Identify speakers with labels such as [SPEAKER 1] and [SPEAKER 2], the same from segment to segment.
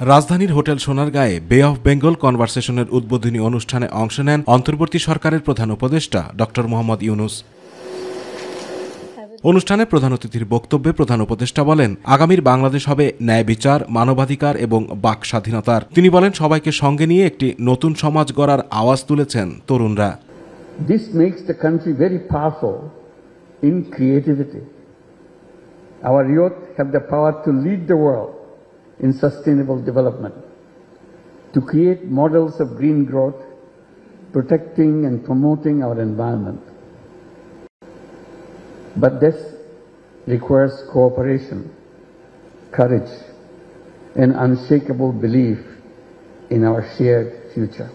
[SPEAKER 1] রাজধানীর হোটেল সোনারগাঁয়ে বে অফ বেঙ্গল কনভারসেশনের উদ্বোধনী অনুষ্ঠানে অংশ নেন অন্তর্বর্তী সরকারের প্রধান উপদেষ্টা ডক্টর মোহাম্মদ ইউনূস। অনুষ্ঠানে প্রধান অতিথির বক্তব্যে প্রধান উপদেষ্টা বলেন, আগামীর বাংলাদেশ হবে ন্যায় বিচার, মানবাধিকার এবং বাক স্বাধীনতার। তিনি বলেন, সবাইকে সঙ্গে নিয়ে একটি নতুন সমাজ গড়ার আওয়াজ তুলেছেন তরুণরা।
[SPEAKER 2] This makes the country very powerful in creativity. Our youth have the power to lead the world in sustainable development, to create models of green growth, protecting and promoting our environment. But this requires cooperation, courage, and unshakable belief in our shared future.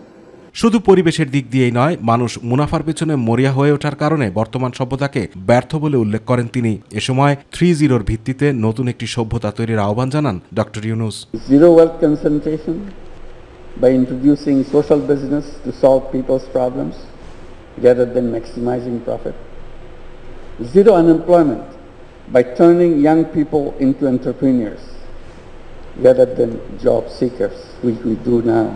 [SPEAKER 1] শুধু পরিবেশের দিক দিয়েই নয়, মানুষ মুনাফার পেছনে মরিয়া হয়ে ওঠার কারণে বর্তমান সভ্যতাকে ব্যর্থ বলে উল্লেখ করেন তিনি। এ সময় 3-0 ভিত্তিতে নতুন একটি সভ্যতা তৈরির আহ্বান জানান doctor Yunus.
[SPEAKER 2] Zero wealth concentration by introducing social business to solve people's problems rather than maximizing profit. Zero unemployment by turning young people into entrepreneurs rather than job seekers, which we do now.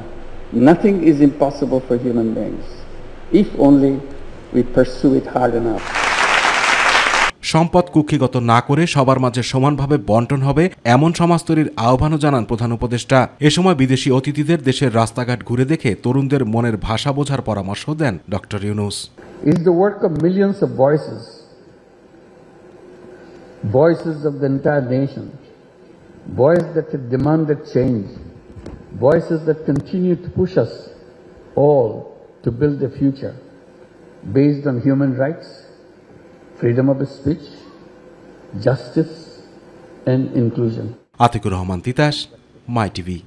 [SPEAKER 2] Nothing is impossible for human beings if only we pursue it hard enough.
[SPEAKER 1] সম্পদ কুক্ষিগত না করে সবার মাঝে সমানভাবে বন্টন হবে এমন সমাজ তৈরির আহ্বানও জানান প্রধান উপদেষ্টা। এ সময় বিদেশি অতিথিদের দেশের রাস্তাঘাট ঘুরে দেখে তরুণদের মনের ভাষা বোঝার পরামর্শ দেন doctor Yunus.
[SPEAKER 2] It is the work of millions of voices of the entire nation, voices that have demanded change, voices that continue to push us all to build a future based on human rights, freedom of speech, justice and inclusion.
[SPEAKER 1] Atiqur Rahman Titas, my TV.